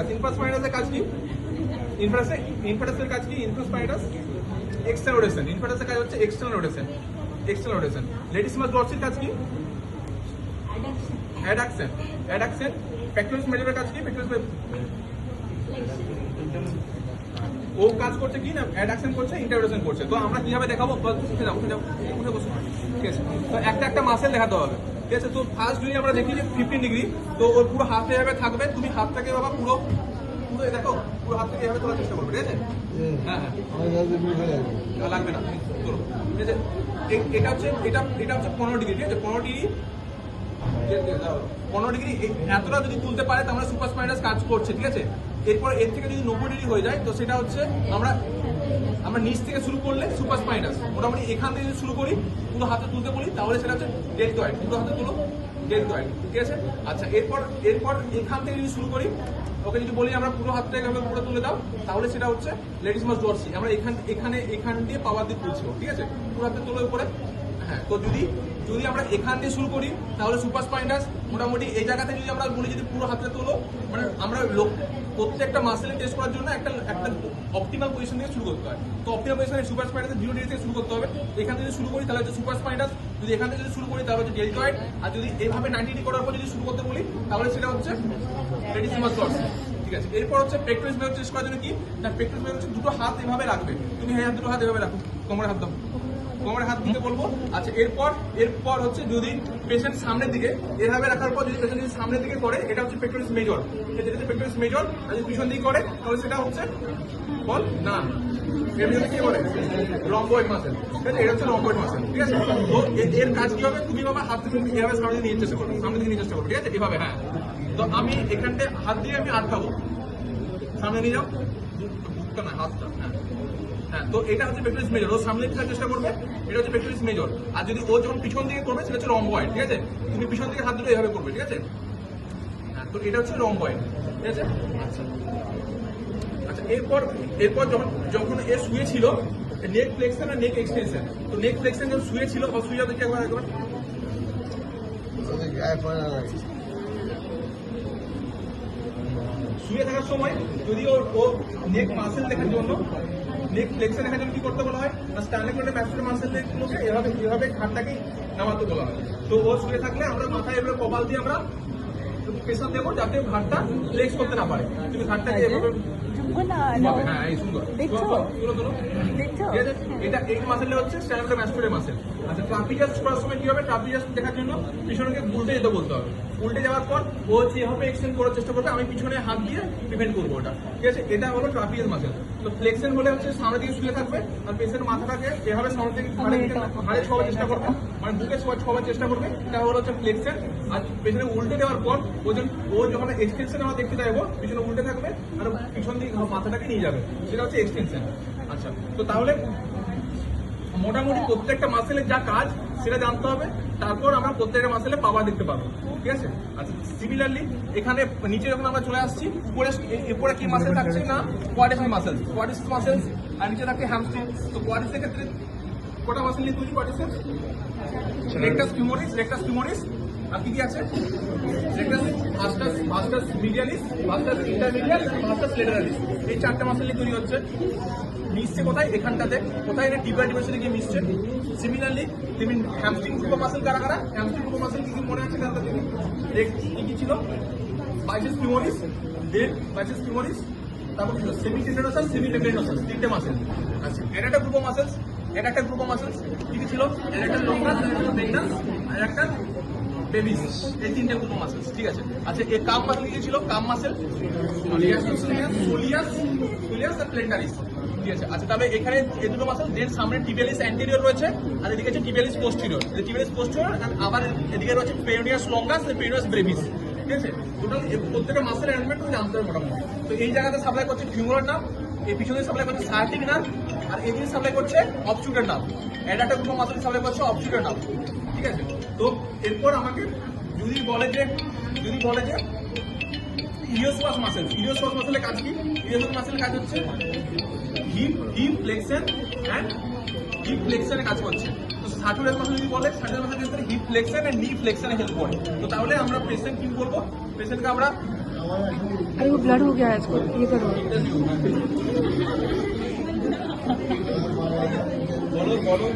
Spinous. ইনফ্রাস্পাইনাসের কাজ কি? ইনফ্রাটাসের কাজ কি? ইনফ্রাস্পাইনাস এক্সটার্নাল রোটেশন। ইনফ্রাটাসের কাজ হচ্ছে এক্সটার্নাল রোটেশন, এক্সটার্নাল রোটেশন। লেটিসমাস ডরসির কাজ কি? Addiction, addiction. পেক্টোরালিস মেজরের কাজ কি? পেক্টোরালিস ও কাজ করছে কি না, অ্যাডাকশন করছে, ইন্টারোডাকশন করছে। তো আমরা কিভাবে দেখাবো? উঠে যাও, উঠে যাও, উঠে বসো, ঠিক আছে? তো একটা একটা মাসেল দেখাতে হবে, ঠিক আছে? তো ফার্স্ট যদি আমরা দেখি যে 15 ডিগ্রি, তো ওর পুরো হাতে এভাবে থাকবে। তুমি হাতটাকে বাবা পুরো পুরো দেখো, পুরো হাতটাকে এভাবে তোলার চেষ্টা করবে, ঠিক আছে? হ্যাঁ হ্যাঁ, লাগবে না, তোলো, ঠিক আছে? এটা হচ্ছে 15 ডিগ্রি, ঠিক আছে? 15 ডিগ্রি, 15 ডিগ্রি এতটা যদি তুলতে পারে তাহলে সুপার স্পাইনাস কাজ করছে, ঠিক আছে? এরপর এর থেকে যদি 90 ডিগ্রি হয়ে যায়, তো সেটা হচ্ছে আমরা নিচ থেকে শুরু করলে সুপার স্পাইনাস। মোটামুটি এখান থেকে যদি শুরু করি, পুরো হাতে তুলতে বলি, তাহলে সেটা হচ্ছে ডেলটয়েড। পুরো হাতে তুলো, ডেলটয়েড, ঠিক আছে? আচ্ছা, এরপর এখান থেকে যদি শুরু করি, ওকে যদি বলি আমরা পুরো হাতটা এভাবে পুরো তুলে দাও, তাহলে সেটা হচ্ছে লেটিসমাস ডরসি। আমরা এখান দিয়ে পাওয়ার দিয়ে তুলছি, ঠিক আছে? পুরো হাতে তুলে উপরে। হ্যাঁ, তো যদি আমরা এখান দিয়ে শুরু করি, তাহলে সুপার স্পাইনাস মোটামুটি এই জায়গাতে যদি আমরা বলি যদি পুরো হাতে তোলো, মানে আমরা প্রত্যেকটা মাসেলে টেস্ট করার জন্য একটা অপটিমাল পজিশন থেকে শুরু করতে হয়। তো অপটিমাল পজিশনে সুপার স্পাইনাস 0 ডিগ্রি থেকে শুরু করতে হবে। এখান থেকে শুরু করি তাহলে হচ্ছে সুপার স্পাইনাস, যদি এখান থেকে শুরু করি তাহলে হচ্ছে ডেলটয়েড, আর যদি এইভাবে 90 ডিগ্রি করার পর যদি শুরু করতে বলি, তাহলে সেটা হচ্ছে লেটিসমাস ডরসি, ঠিক আছে? এরপর হচ্ছে পেক্টোরালিস মেজর টেস্ট করার জন্য কি না, পেক্টোরালিস মেজর হচ্ছে দুটো হাত এভাবে রাখবে। তুমি হ্যাঁ, দুটো হাত এভাবে রাখো, কোমরে হাত দাও, কোমরে হাত দিতে বলবো। আচ্ছা, এরপর হচ্ছে যদি পেশেন্ট সামনের দিকে এভাবে রাখার পর যদি পেশেন্ট যদি সামনের দিকে করে, এটা হচ্ছে পেক্টোরালিস মেজর, যেটা হচ্ছে পেক্টোরালিস মেজর। আর যদি পিছন দিকে করে তাহলে সেটা হচ্ছে বল না, এর ভিতরে কি বলে রম্বয়েড মাসেল, ঠিক আছে? এটা হচ্ছে রম্বয়েড মাসেল, ঠিক আছে? তো এর কাজ কি হবে? তুমি বাবা হাত থেকে এভাবে সামনে দিকে নিয়ে চেষ্টা করো, সামনে দিকে নিয়ে চেষ্টা করো, ঠিক আছে? এভাবে, হ্যাঁ। তো আমি এখানটা হাত দিয়ে আমি আটকাবো, সামনে নিয়ে যাও, বুকটা না, হাতটা, হ্যাঁ হ্যাঁ। তো এটা হচ্ছে পেক্টোরালিস মেজর, ও সামনে থাকার চেষ্টা করবে, এটা হচ্ছে পেক্টোরালিস মেজর। আর যদি ও যখন পিছন দিকে করবে, সেটা হচ্ছে রম্বয়েড, ঠিক আছে? তুমি পিছন দিকে হাত দুটো এভাবে করবে, ঠিক আছে? হ্যাঁ, তো এটা হচ্ছে রম্বয়েড, ঠিক আছে? আচ্ছা আচ্ছা, এরপর যখন এ শুয়ে ছিল, নেক ফ্লেক্সন আর নেক এক্সটেনশন। তো নেক ফ্লেক্সন যখন শুয়ে ছিল, বা শুয়ে যাবে কি একবার শুয়ে থাকার সময় যদি ও নেক মাসেল দেখার জন্য, নেক ফ্লেক্সন দেখার জন্য কি করতে বলা হয় না, স্ট্যান্ডিং করে ম্যাক্সিমাম মাসেলগুলোকে এভাবে ঘাটটাকে নামাতে বলা হয়। তো ও শুয়ে থাকলে আমরা মাথায় এভাবে কপাল দিয়ে আমরা প্রেসার দেবো, যাতে ঘাটটা ফ্লেক্স করতে না পারে। তুমি ঘাটটাকে এভাবে, হ্যাঁ এই সুন্দর, এটা এই মাসেলটা হচ্ছে স্ট্যান্ডিং ম্যাস্টুরের মাসেল। আচ্ছা, ট্রাপিজাস করার সময় কি হবে? ট্রাপিজাস দেখার জন্য পিছনকে উল্টে যেতে বলতে হবে। উল্টে যাওয়ার পর ও যেভাবে এক্সটেন্ড করার চেষ্টা করবে, আমি পিছনে হাত দিয়ে প্রিভেন্ট করবো ওটা, ঠিক আছে? এটা হলো ট্রাপিজাস মাসেল। তো ফ্লেক্সন হলে হচ্ছে সামনে দিকে শুয়ে থাকবে, আর পেশেন্ট মাথাটাকে এভাবে সামনে থেকে ঘাড়ে ছোঁয়ার চেষ্টা করবে, মানে বুকে ছোঁয়ার চেষ্টা করবে। এটা হলো হচ্ছে ফ্লেক্সন। আর পেছনে উল্টে দেওয়ার পর ও যখন এক্সটেনশন আমরা দেখতে চাইবো, পিছনে উল্টে থাকবে আর পিছন দিকে মাথাটাকে নিয়ে যাবে, সেটা হচ্ছে এক্সটেনশন। আচ্ছা, তো তাহলে মোটামুটি প্রত্যেকটা মাসেলের যা কাজ সেটা জানতে হবে, তারপর আমরা প্রত্যেকটা মাসেলে পাওয়ার দেখতে পাবো, ঠিক আছে? আচ্ছা, সিমিলারলি এখানে নিচে যখন আমরা চলে আসছি, উপরে কি মাসেল থাকছে না, কোয়াড্রিসেপস মাসেলস, আর নিচে থাকে হ্যামস্ট্রিং। তো কোয়াড্রিসেপসের ক্ষেত্রে কটা মাসেল নিয়ে তৈরি? কোয়াড্রিসেপস, রেক্টাস ফিউমোরিস, আর কি আছে? রেক্টাস, ভাস্টাস মিডিয়ালিস, ভাস্টাস ইন্টারমিডিয়াস, ভাস্টাস লেটারালিস। এই চারটে মাসেল নিয়ে তৈরি হচ্ছে। মিশছে কোথায়? এখানটাতে। কোথায়? এটা টিবিয়াল ডিভিশনে গিয়ে মিশছে। সিমিলারলি তুমি হ্যামস্ট্রিং গ্রুপ মাসেল কারা? হ্যামস্ট্রিং গ্রুপ মাসেল কি মনে আছে? কি ছিল? বাইসেপস ফিউমোরিস, তারপর ছিল সেমিটেন্ডনোসাস, তিনটে মাসেল। আচ্ছা, এটা একটা গ্রুপ অফ মাসেলস, কি ছিল? একটা লঙ্গাস, একটা বেগনাস, আর একটা বেবিস। এই তিনটে গ্রুপ অফ মাসেলস, ঠিক আছে? আচ্ছা, এই কাম মাসেল কি ছিল? কাম মাসেল, সোলিয়াস আর প্লেন্টারিস, ঠিক আছে? আচ্ছা, তাহলে এখানে এই দুটো মাসেল, দেন সামনে টিবিয়ালিস অ্যান্টেরিয়র রয়েছে, আর এদিকে হচ্ছে টিবিয়ালিস পোস্টেরিয়র। আবার এদিকে রয়েছে পেরোনিয়াস লঙ্গাস, পেরোনিয়াস ব্রেভিস, ঠিক আছে? টোটাল প্রত্যেকটা মাসেল অ্যারেঞ্জমেন্ট তুমি জানতে হবে মোটামুটি। তো এই জায়গাতে সাপ্লাই করছে ফিউমার নার্ভ, এই পিছনে সাপ্লাই করছে সায়াটিক নার্ভ, আর এদিকে সাপ্লাই করছে অবস্ট্রাক্টর নার্ভ। এটা একটা গ্রুপ মাসেল সাপ্লাই করছে অবস্ট্রাক্টর নার্ভ, ঠিক আছে? তো এরপর আমাকে যদি বলে যে ইলিওসোয়াস মাসেলের কাজ কি? ইলিওসোয়াস মাসেলের কাজ হচ্ছে হিপ ফ্লেক্সন এন্ড হিপ ফ্লেক্সনে কাজ করছে। তো সার্কুলার মাসেল যদি বলে, সার্কুলার মাসেল ক্ষেত্রে হিপ ফ্লেক্সন এন্ড নি ফ্লেক্সনে হেল্প করে। তো তাহলে আমরা পেশেন্ট কি করবো? পেশেন্টকে আমরা अरे वो ब्लड हो गया है, इसको ये करो। বলো